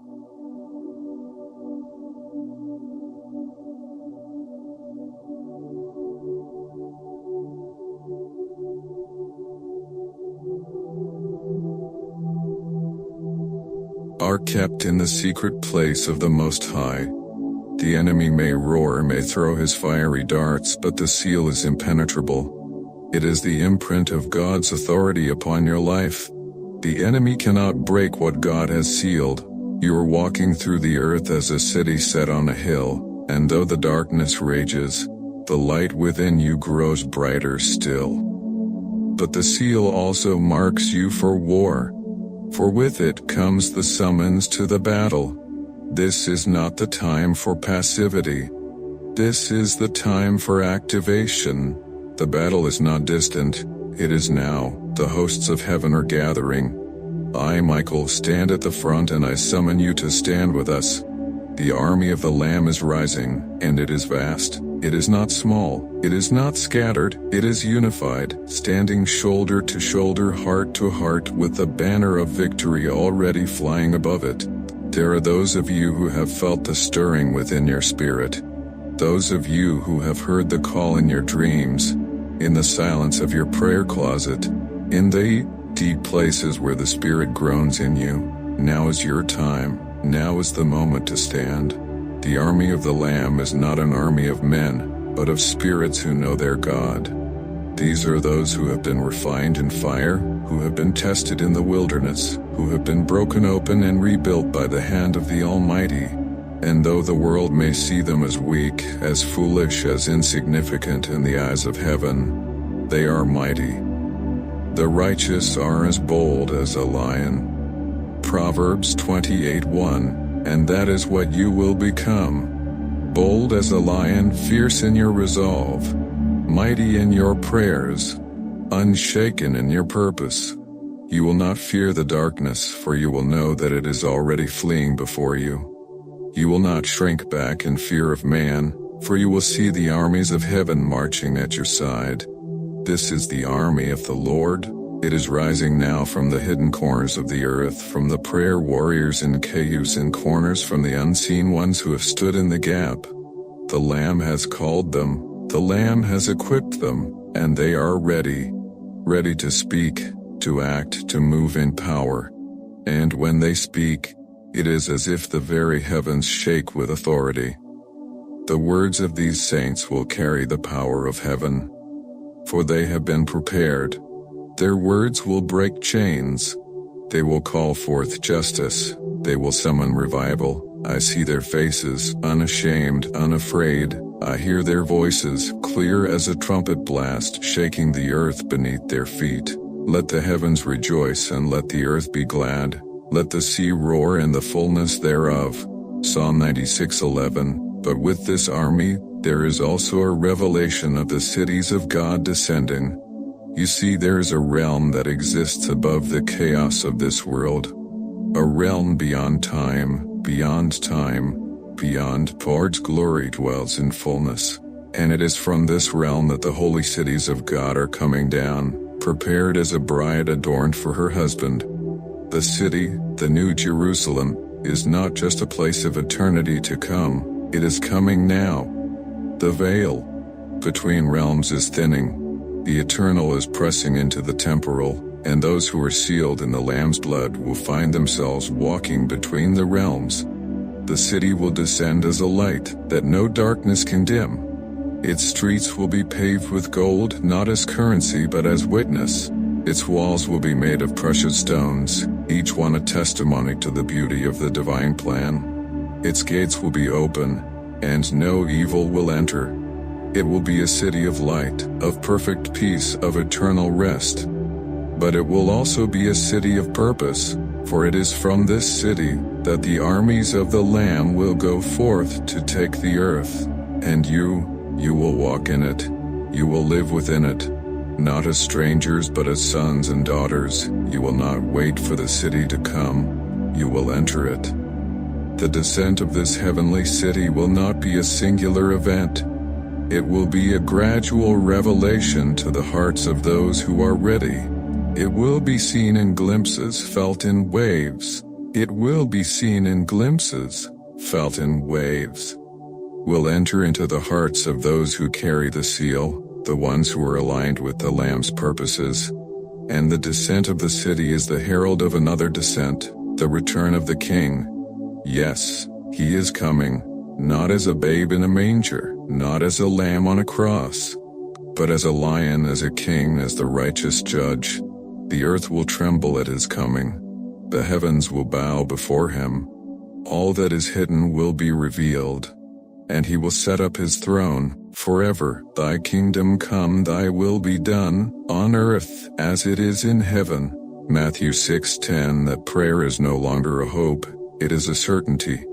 Are kept in the secret place of the Most High. The enemy may roar, may throw his fiery darts, but the seal is impenetrable. It is the imprint of God's authority upon your life. The enemy cannot break what God has sealed. You are walking through the earth as a city set on a hill, and though the darkness rages, the light within you grows brighter still. But the seal also marks you for war. For with it comes the summons to the battle. This is not the time for passivity. This is the time for activation. The battle is not distant, it is now. The hosts of heaven are gathering. I, Michael, stand at the front and I summon you to stand with us. The army of the Lamb is rising, and it is vast. It is not small, it is not scattered, it is unified, standing shoulder to shoulder, heart to heart, with the banner of victory already flying above it. There are those of you who have felt the stirring within your spirit. Those of you who have heard the call in your dreams, in the silence of your prayer closet, in the deep places where the Spirit groans in you. Now is your time, now is the moment to stand. The army of the Lamb is not an army of men, but of spirits who know their God. These are those who have been refined in fire, who have been tested in the wilderness, who have been broken open and rebuilt by the hand of the Almighty. And though the world may see them as weak, as foolish, as insignificant in the eyes of heaven, they are mighty. The righteous are as bold as a lion. Proverbs 28:1. And that is what you will become. Bold as a lion, fierce in your resolve, mighty in your prayers, unshaken in your purpose. You will not fear the darkness, for you will know that it is already fleeing before you. You will not shrink back in fear of man, for you will see the armies of heaven marching at your side. This is the army of the Lord. It is rising now from the hidden corners of the earth, from the prayer warriors in caves and corners, from the unseen ones who have stood in the gap. The Lamb has called them, the Lamb has equipped them, and they are ready to speak, to act, to move in power. And when they speak, it is as if the very heavens shake with authority. The words of these saints will carry the power of heaven, for they have been prepared. Their words will break chains. They will call forth justice. They will summon revival. I see their faces, unashamed, unafraid. I hear their voices, clear as a trumpet blast, shaking the earth beneath their feet. Let the heavens rejoice and let the earth be glad. Let the sea roar in the fullness thereof. Psalm 96:11. But with this army, there is also a revelation of the cities of God descending. You see, there is a realm that exists above the chaos of this world. A realm beyond time, beyond God's glory dwells in fullness. And it is from this realm that the holy cities of God are coming down, prepared as a bride adorned for her husband. The city, the New Jerusalem, is not just a place of eternity to come. It is coming now. The veil between realms is thinning. The eternal is pressing into the temporal, and those who are sealed in the Lamb's blood will find themselves walking between the realms. The city will descend as a light that no darkness can dim. Its streets will be paved with gold, not as currency but as witness. Its walls will be made of precious stones, each one a testimony to the beauty of the divine plan. Its gates will be open, and no evil will enter. It will be a city of light, of perfect peace, of eternal rest. But it will also be a city of purpose, for it is from this city that the armies of the Lamb will go forth to take the earth. And you will walk in it. You will live within it. Not as strangers but as sons and daughters. You will not wait for the city to come. You will enter it. The descent of this heavenly city will not be a singular event. It will be a gradual revelation to the hearts of those who are ready. It will be seen in glimpses, felt in waves. It will be seen in glimpses, felt in waves. Will enter into the hearts of those who carry the seal, the ones who are aligned with the Lamb's purposes. And the descent of the city is the herald of another descent, the return of the King. Yes, he is coming, not as a babe in a manger, not as a lamb on a cross, but as a lion, as a king, as the righteous judge. The earth will tremble at his coming. The heavens will bow before him. All that is hidden will be revealed. And he will set up his throne forever. Thy kingdom come, thy will be done, on earth as it is in heaven. Matthew 6:10. That prayer is no longer a hope, it is a certainty.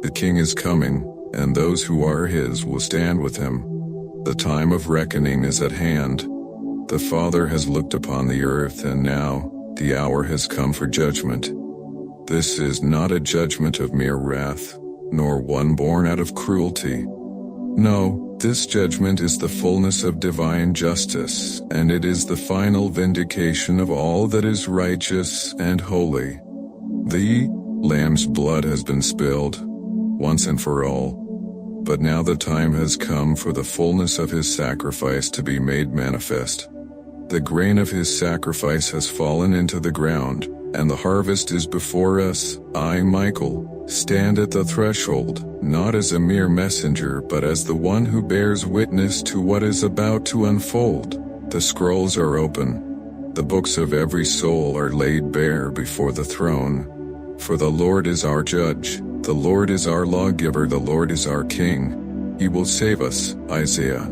The King is coming, and those who are his will stand with him. The time of reckoning is at hand. The Father has looked upon the earth, and now the hour has come for judgment. This is not a judgment of mere wrath, nor one born out of cruelty. No, this judgment is the fullness of divine justice, and it is the final vindication of all that is righteous and holy. The Lamb's blood has been spilled, once and for all. But now the time has come for the fullness of his sacrifice to be made manifest. The grain of his sacrifice has fallen into the ground, and the harvest is before us. I, Michael, stand at the threshold, not as a mere messenger but as the one who bears witness to what is about to unfold. The scrolls are open. The books of every soul are laid bare before the throne. For the Lord is our judge, the Lord is our lawgiver, the Lord is our King. He will save us. Isaiah.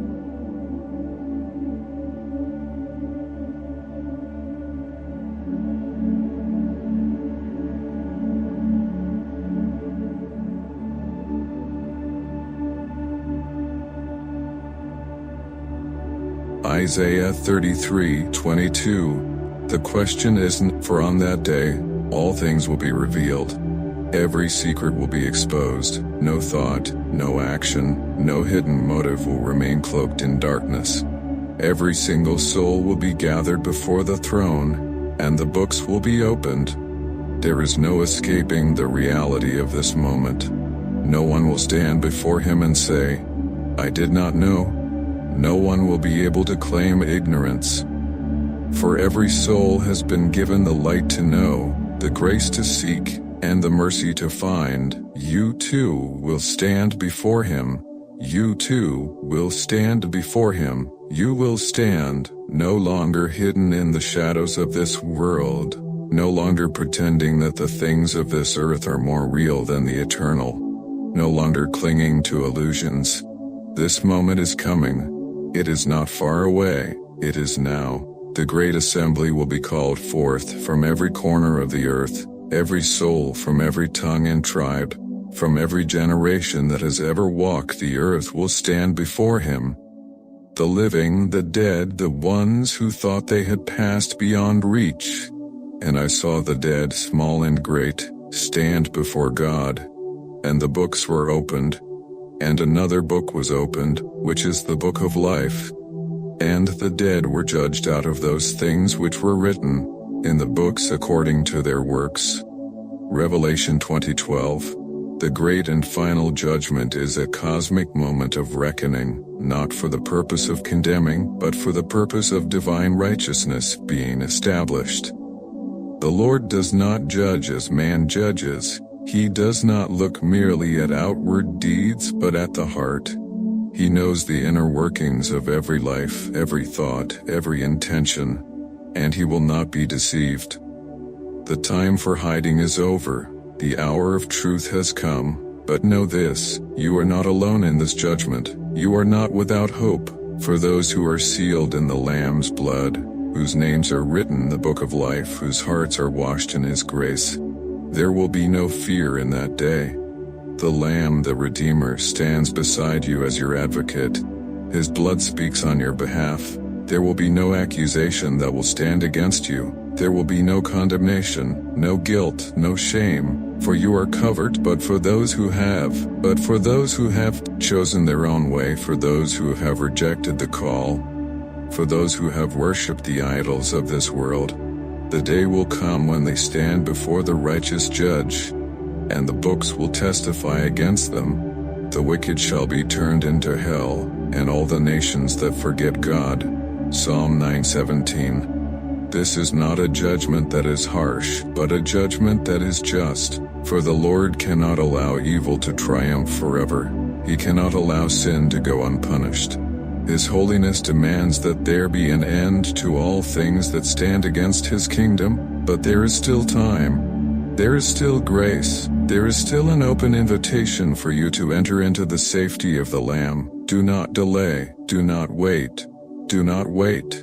Isaiah 33:22. The question isn't, for on that day, all things will be revealed. Every secret will be exposed. No thought, no action, no hidden motive will remain cloaked in darkness. Every single soul will be gathered before the throne, and the books will be opened. There is no escaping the reality of this moment. No one will stand before him and say, "I did not know." No one will be able to claim ignorance. For every soul has been given the light to know, the grace to seek, and the mercy to find. You too will stand before him. You too will stand before him. You will stand, no longer hidden in the shadows of this world, no longer pretending that the things of this earth are more real than the eternal, no longer clinging to illusions. This moment is coming. It is not far away, it is now. The great assembly will be called forth from every corner of the earth, every soul from every tongue and tribe, from every generation that has ever walked the earth will stand before him. The living, the dead, the ones who thought they had passed beyond reach. And I saw the dead, small and great, stand before God. And the books were opened. And another book was opened, which is the book of life. And the dead were judged out of those things which were written in the books according to their works. Revelation 20:12. The great and final judgment is a cosmic moment of reckoning, not for the purpose of condemning, but for the purpose of divine righteousness being established. The Lord does not judge as man judges. He does not look merely at outward deeds but at the heart. He knows the inner workings of every life, every thought, every intention, and he will not be deceived. The time for hiding is over. The hour of truth has come, but know this, you are not alone in this judgment. You are not without hope, for those who are sealed in the Lamb's blood, whose names are written in the book of life, whose hearts are washed in his grace. There will be no fear in that day. The Lamb, the Redeemer, stands beside you as your advocate. His blood speaks on your behalf. There will be no accusation that will stand against you. There will be no condemnation, no guilt, no shame, for you are covered. But for those who have chosen their own way, for those who have rejected the call, for those who have worshipped the idols of this world, the day will come when they stand before the righteous judge, and the books will testify against them. The wicked shall be turned into hell, and all the nations that forget God. Psalm 9:17. This is not a judgment that is harsh, but a judgment that is just. For the Lord cannot allow evil to triumph forever. He cannot allow sin to go unpunished. His holiness demands that there be an end to all things that stand against his kingdom, but there is still time. There is still grace. There is still an open invitation for you to enter into the safety of the Lamb. Do not delay. Do not wait. Do not wait.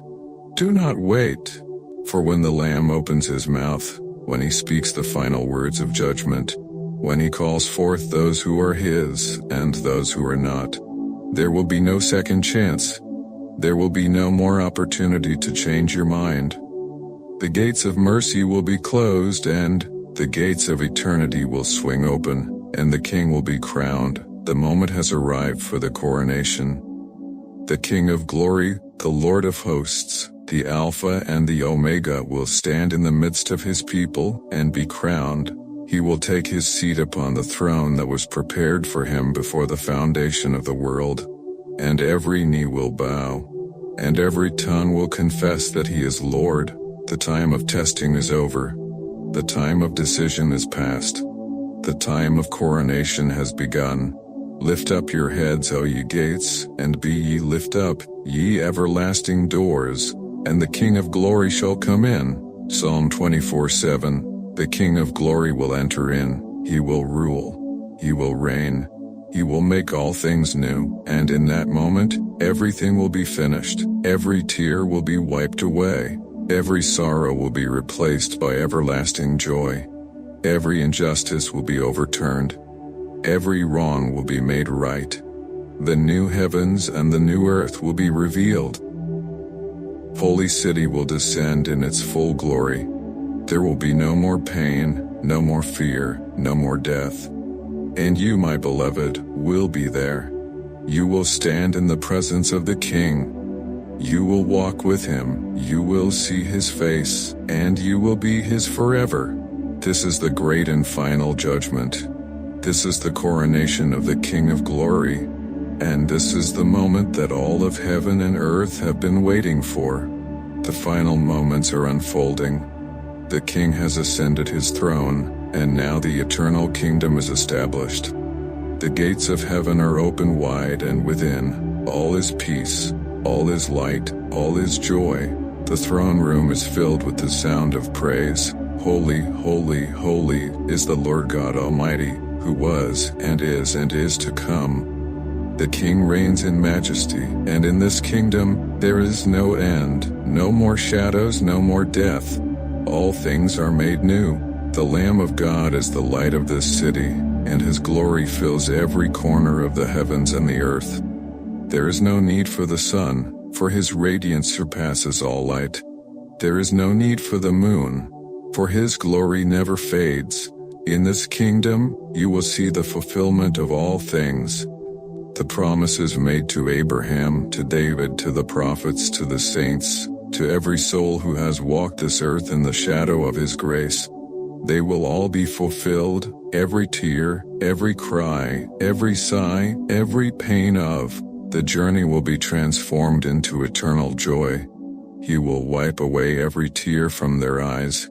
Do not wait. For when the Lamb opens his mouth, when he speaks the final words of judgment, when he calls forth those who are his and those who are not, there will be no second chance. There will be no more opportunity to change your mind. The gates of mercy will be closed and the gates of eternity will swing open, and the King will be crowned. The moment has arrived for the coronation. The King of glory, the Lord of hosts, the Alpha and the Omega will stand in the midst of his people and be crowned. He will take his seat upon the throne that was prepared for him before the foundation of the world. And every knee will bow, and every tongue will confess that he is Lord. The time of testing is over. The time of decision is past. The time of coronation has begun. Lift up your heads, O ye gates, and be ye lift up, ye everlasting doors, and the King of glory shall come in. Psalm 24:7. The King of glory will enter in. He will rule. He will reign. He will make all things new, and in that moment, everything will be finished. Every tear will be wiped away. Every sorrow will be replaced by everlasting joy. Every injustice will be overturned. Every wrong will be made right. The new heavens and the new earth will be revealed. Holy city will descend in its full glory. There will be no more pain, no more fear, no more death. And you, my beloved, will be there. You will stand in the presence of the King. You will walk with him, you will see his face, and you will be his forever. This is the great and final judgment. This is the coronation of the King of Glory. And this is the moment that all of heaven and earth have been waiting for. The final moments are unfolding. The King has ascended his throne, and now the eternal kingdom is established. The gates of heaven are open wide, and within, all is peace, all is light, all is joy. The throne room is filled with the sound of praise. Holy, holy, holy is the Lord God Almighty, who was and is to come. The King reigns in majesty, and in this kingdom there is no end, no more shadows, no more death. All things are made new. The Lamb of God is the light of this city, and his glory fills every corner of the heavens and the earth. There is no need for the sun, for his radiance surpasses all light. There is no need for the moon, for his glory never fades. In this kingdom, you will see the fulfillment of all things. The promises made to Abraham, to David, to the prophets, to the saints, to every soul who has walked this earth in the shadow of his grace. They will all be fulfilled, every tear, every cry, every sigh, every pain of the journey will be transformed into eternal joy. He will wipe away every tear from their eyes.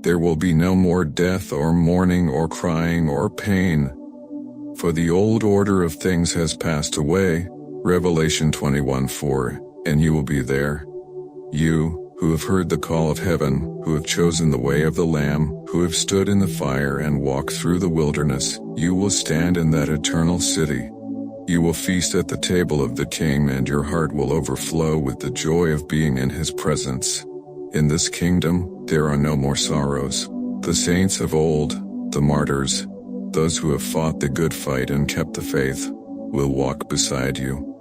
There will be no more death or mourning or crying or pain. For the old order of things has passed away, Revelation 21:4, and you will be there. You, who have heard the call of heaven, who have chosen the way of the Lamb, who have stood in the fire and walked through the wilderness, you will stand in that eternal city. You will feast at the table of the King, and your heart will overflow with the joy of being in his presence. In this kingdom, there are no more sorrows. The saints of old, the martyrs, those who have fought the good fight and kept the faith, will walk beside you.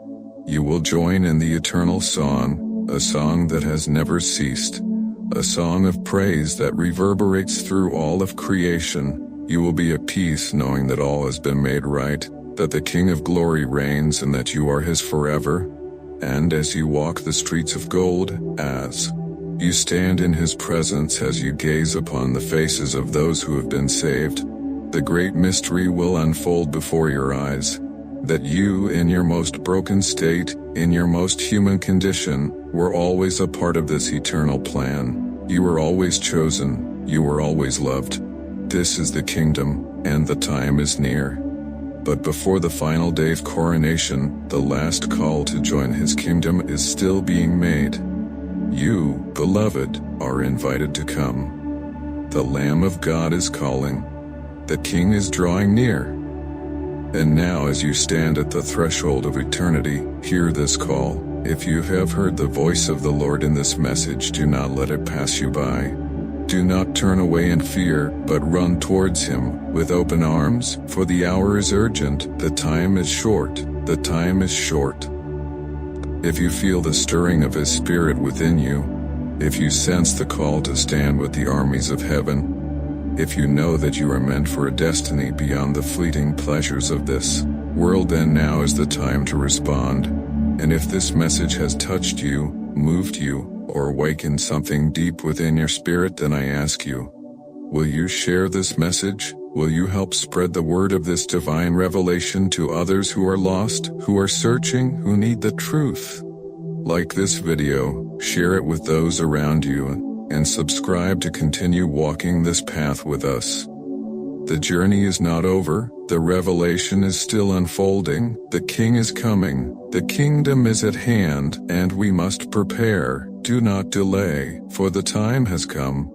You will join in the eternal song, a song that has never ceased, a song of praise that reverberates through all of creation. You will be at peace knowing that all has been made right, that the King of Glory reigns and that you are his forever. And as you walk the streets of gold, as you stand in his presence, as you gaze upon the faces of those who have been saved, the great mystery will unfold before your eyes, that you, in your most broken state, in your most human condition, were always a part of this eternal plan. You were always chosen, you were always loved. This is the kingdom, and the time is near. But before the final day of coronation, the last call to join his kingdom is still being made. You, beloved, are invited to come. The Lamb of God is calling. The King is drawing near. And now, as you stand at the threshold of eternity, hear this call. If you have heard the voice of the Lord in this message, do not let it pass you by. Do not turn away in fear, but run towards him with open arms, for the hour is urgent, the time is short, the time is short. If you feel the stirring of his spirit within you, if you sense the call to stand with the armies of heaven, if you know that you are meant for a destiny beyond the fleeting pleasures of this world, then now is the time to respond. And if this message has touched you, moved you, or awakened something deep within your spirit, then I ask you, will you share this message? Will you help spread the word of this divine revelation to others who are lost, who are searching, who need the truth? Like this video, share it with those around you, and subscribe to continue walking this path with us. The journey is not over, the revelation is still unfolding, the King is coming, the kingdom is at hand, and we must prepare. Do not delay, for the time has come.